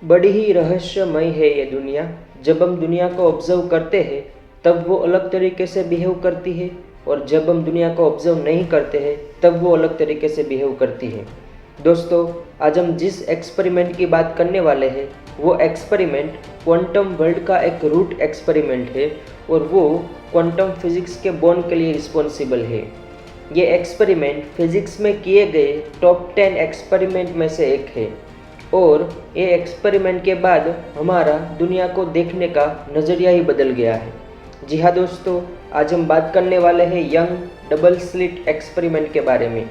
बड़ी ही रहस्यमय है ये दुनिया। जब हम दुनिया को ऑब्जर्व करते हैं तब वो अलग तरीके से बिहेव करती है, और जब हम दुनिया को ऑब्जर्व नहीं करते हैं तब वो अलग तरीके से बिहेव करती है। दोस्तों, आज हम जिस एक्सपेरिमेंट की बात करने वाले हैं वो एक्सपेरिमेंट क्वांटम वर्ल्ड का एक रूट एक्सपेरिमेंट है, और वो क्वांटम फिजिक्स के बॉर्न के लिए रिस्पॉन्सिबल है। ये एक्सपेरिमेंट फिजिक्स में किए गए टॉप 10 एक्सपेरिमेंट में से एक है, और ये एक्सपेरिमेंट के बाद हमारा दुनिया को देखने का नज़रिया ही बदल गया है। जी हाँ दोस्तों, आज हम बात करने वाले हैं यंग डबल स्लिट एक्सपेरिमेंट के बारे में।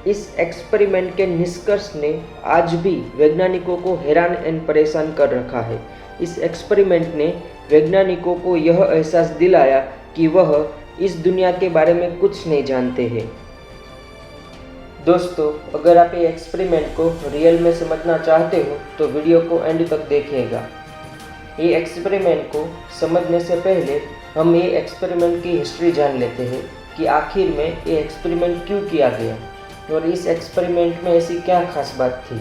इस एक्सपेरिमेंट के निष्कर्ष ने आज भी वैज्ञानिकों को हैरान एवं परेशान कर रखा है। इस एक्सपेरिमेंट ने वैज्ञानिकों को यह एहसास दिलाया कि वह इस दुनिया के बारे में कुछ नहीं जानते हैं। दोस्तों, अगर आप ये एक्सपेरिमेंट को रियल में समझना चाहते हो तो वीडियो को एंड तक देखिएगा। ये एक्सपेरिमेंट को समझने से पहले हम ये एक्सपेरिमेंट की हिस्ट्री जान लेते हैं कि आखिर में ये एक्सपेरिमेंट क्यों किया गया और इस एक्सपेरिमेंट में ऐसी क्या खास बात थी।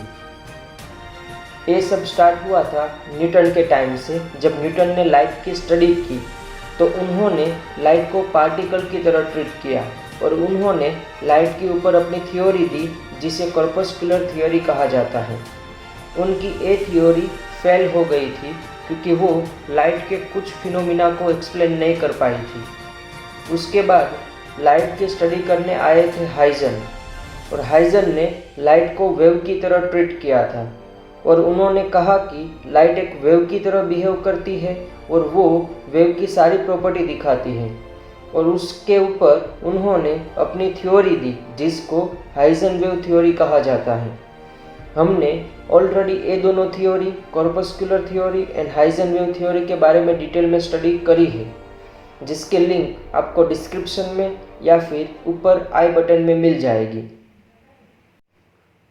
ये सब स्टार्ट हुआ था न्यूटन के टाइम से। जब न्यूटन ने लाइट की स्टडी की तो उन्होंने लाइट को पार्टिकल की तरह ट्रीट किया, और उन्होंने लाइट के ऊपर अपनी थ्योरी दी जिसे कॉर्पस्कुलर थ्योरी कहा जाता है। उनकी ये थ्योरी फेल हो गई थी क्योंकि वो लाइट के कुछ फिनोमिना को एक्सप्लेन नहीं कर पाई थी। उसके बाद लाइट की स्टडी करने आए थे हाइजन, और हाइजन ने लाइट को वेव की तरह ट्रीट किया था, और उन्होंने कहा कि लाइट एक वेव की तरह बिहेव करती है और वो वेव की सारी प्रॉपर्टी दिखाती है, और उसके ऊपर उन्होंने अपनी थ्योरी दी जिसको हाइजन वेव थ्योरी कहा जाता है। हमने ऑलरेडी ये दोनों theory, corpuscular theory and Huygens wave theory के बारे में डिटेल में स्टडी करी है, जिसके लिंक आपको डिस्क्रिप्शन में या फिर ऊपर आई बटन में मिल जाएगी।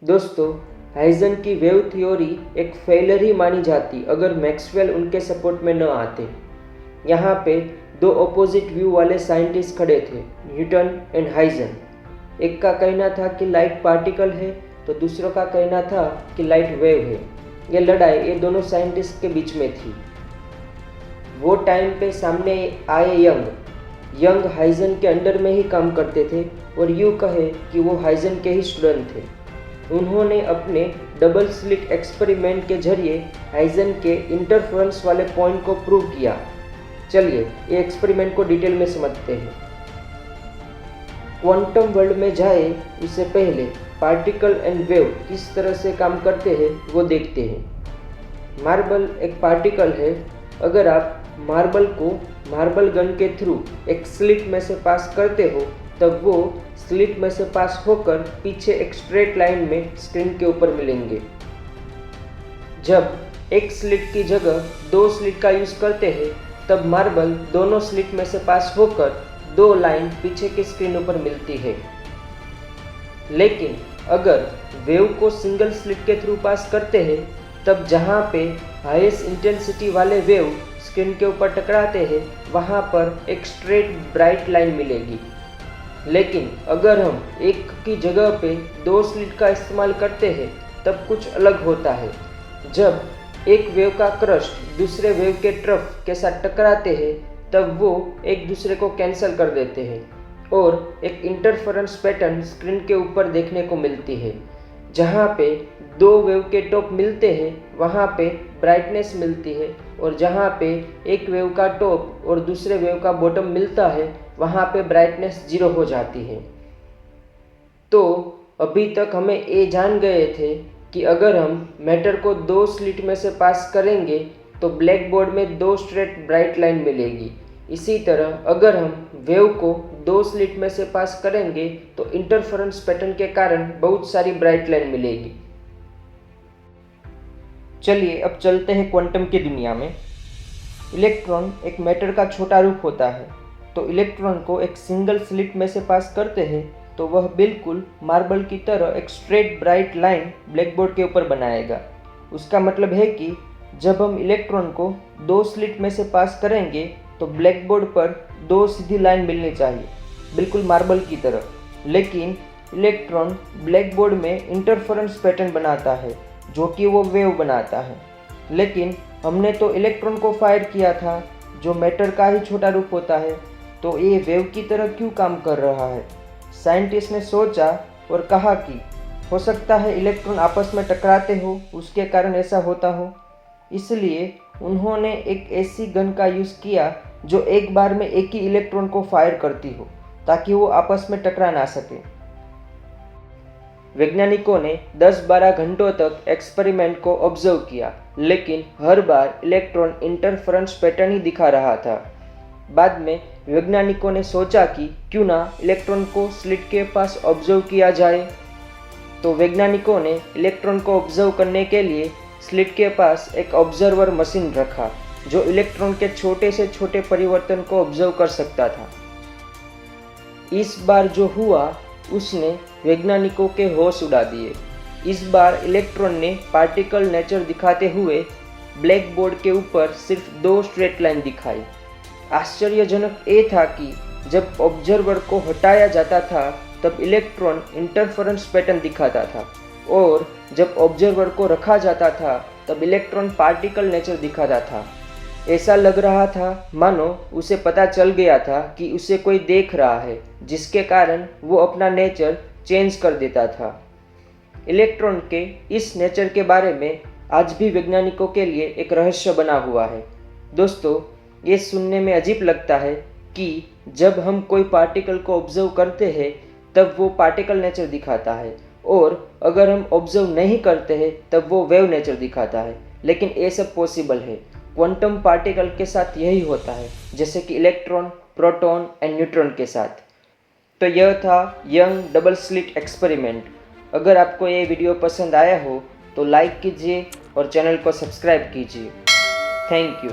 दोस्तों, हाइजन की वेव थ्योरी एक फेलियर ही मानी जाती अगर मैक्सवेल उनके सपोर्ट में न आते। यहाँ पे दो अपोजिट व्यू वाले साइंटिस्ट खड़े थे, न्यूटन एंड हाइजन। एक का कहना था कि लाइट पार्टिकल है तो दूसरों का कहना था कि लाइट वेव है। ये लड़ाई ये दोनों साइंटिस्ट के बीच में थी। वो टाइम पे सामने आए यंग हाइजन के अंडर में ही काम करते थे, और यूँ कहे कि वो हाइजन के ही स्टूडेंट थे। उन्होंने अपने डबल स्लिट एक्सपेरिमेंट के जरिए हाइजन के इंटरफेरेंस वाले पॉइंट को प्रूव किया। चलिए ये एक्सपेरिमेंट को डिटेल में समझते हैं। क्वांटम वर्ल्ड में जाए उससे पहले पार्टिकल एंड वेव किस तरह से काम करते हैं वो देखते हैं। मार्बल एक पार्टिकल है। अगर आप मार्बल को मार्बल गन के थ्रू एक स्लिट में से पास करते हो तब वो स्लिट में से पास होकर पीछे एक स्ट्रेट लाइन में स्क्रीन के ऊपर मिलेंगे। जब एक स्लिट की जगह दो स्लिट का यूज़ करते हैं तब मार्बल दोनों स्लिट में से पास होकर दो लाइन पीछे की स्क्रीन ऊपर मिलती है। लेकिन अगर वेव को सिंगल स्लिट के थ्रू पास करते हैं तब जहाँ पे हाईएस्ट इंटेंसिटी वाले वेव स्क्रीन के ऊपर टकराते हैं वहाँ पर एक स्ट्रेट ब्राइट लाइन मिलेगी। लेकिन अगर हम एक की जगह पे दो स्लिट का इस्तेमाल करते हैं तब कुछ अलग होता है। जब एक वेव का क्रस्ट दूसरे वेव के ट्रफ के साथ टकराते हैं तब वो एक दूसरे को कैंसिल कर देते हैं, और एक इंटरफेरेंस पैटर्न स्क्रीन के ऊपर देखने को मिलती है। जहाँ पे दो वेव के टॉप मिलते हैं वहाँ पे ब्राइटनेस मिलती है, और जहाँ पे एक वेव का टॉप और दूसरे वेव का बॉटम मिलता है वहाँ पे ब्राइटनेस 0 हो जाती है। तो अभी तक हमें ये जान गए थे कि अगर हम मैटर को दो स्लिट में से पास करेंगे तो ब्लैक बोर्ड में दो स्ट्रेट ब्राइट लाइन मिलेगी। इसी तरह अगर हम वेव को दो स्लिट में से पास करेंगे तो इंटरफेरेंस पैटर्न के कारण बहुत सारी ब्राइट लाइन मिलेगी। चलिए अब चलते हैं क्वांटम की दुनिया में। इलेक्ट्रॉन एक मैटर का छोटा रूप होता है, तो इलेक्ट्रॉन को एक सिंगल स्लिट में से पास करते हैं तो वह बिल्कुल मार्बल की तरह एक straight bright line black board के ऊपर बनाएगा। उसका मतलब है कि जब हम इलेक्ट्रॉन को दो स्लिट में से पास करेंगे तो ब्लैक बोर्ड पर दो सीधी लाइन मिलनी चाहिए, बिल्कुल मार्बल की तरह। लेकिन इलेक्ट्रॉन ब्लैक बोर्ड में इंटरफेरेंस पैटर्न बनाता है, जो कि वो वेव बनाता है। लेकिन हमने तो इलेक्ट्रॉन को फायर किया था जो मैटर का ही छोटा रूप होता है, तो ये वेव की तरह क्यों काम कर रहा है? साइंटिस्ट ने सोचा और कहा कि हो सकता है इलेक्ट्रॉन आपस में टकराते हो, उसके कारण ऐसा होता हो। इसलिए उन्होंने एक ऐसी गन का यूज़ किया जो एक बार में एक ही इलेक्ट्रॉन को फायर करती हो, ताकि वो आपस में टकरा ना सके। वैज्ञानिकों ने 10-12 घंटों तक एक्सपेरिमेंट को ऑब्जर्व किया, लेकिन हर बार इलेक्ट्रॉन इंटरफेरेंस पैटर्न ही दिखा रहा था। बाद में वैज्ञानिकों ने सोचा कि क्यों ना इलेक्ट्रॉन को स्लिट के पास ऑब्जर्व किया जाए। तो वैज्ञानिकों ने इलेक्ट्रॉन को ऑब्जर्व करने के लिए स्लिट के पास एक ऑब्जर्वर मशीन रखा जो इलेक्ट्रॉन के छोटे से छोटे परिवर्तन को ऑब्जर्व कर सकता था। इस बार जो हुआ उसने वैज्ञानिकों के होश उड़ा दिए। इस बार इलेक्ट्रॉन ने पार्टिकल नेचर दिखाते हुए ब्लैक बोर्ड के ऊपर सिर्फ 2 स्ट्रेट लाइन दिखाई। आश्चर्यजनक ये था कि जब ऑब्जर्वर को हटाया जाता था तब इलेक्ट्रॉन इंटरफेरेंस पैटर्न दिखाता था, और जब ऑब्जर्वर को रखा जाता था तब इलेक्ट्रॉन पार्टिकल नेचर दिखाता था। ऐसा लग रहा था मानो उसे पता चल गया था कि उसे कोई देख रहा है, जिसके कारण वो अपना नेचर चेंज कर देता था। इलेक्ट्रॉन के इस नेचर के बारे में आज भी वैज्ञानिकों के लिए एक रहस्य बना हुआ है। दोस्तों, ये सुनने में अजीब लगता है कि जब हम कोई पार्टिकल को ऑब्जर्व करते हैं तब वो पार्टिकल नेचर दिखाता है, और अगर हम ऑब्जर्व नहीं करते हैं तब वो वेव नेचर दिखाता है। लेकिन ये सब पॉसिबल है। क्वांटम पार्टिकल के साथ यही होता है, जैसे कि इलेक्ट्रॉन, प्रोटॉन एंड न्यूट्रॉन के साथ। तो यह था यंग डबल स्लिट एक्सपेरिमेंट। अगर आपको ये वीडियो पसंद आया हो तो लाइक कीजिए और चैनल को सब्सक्राइब कीजिए। Thank you.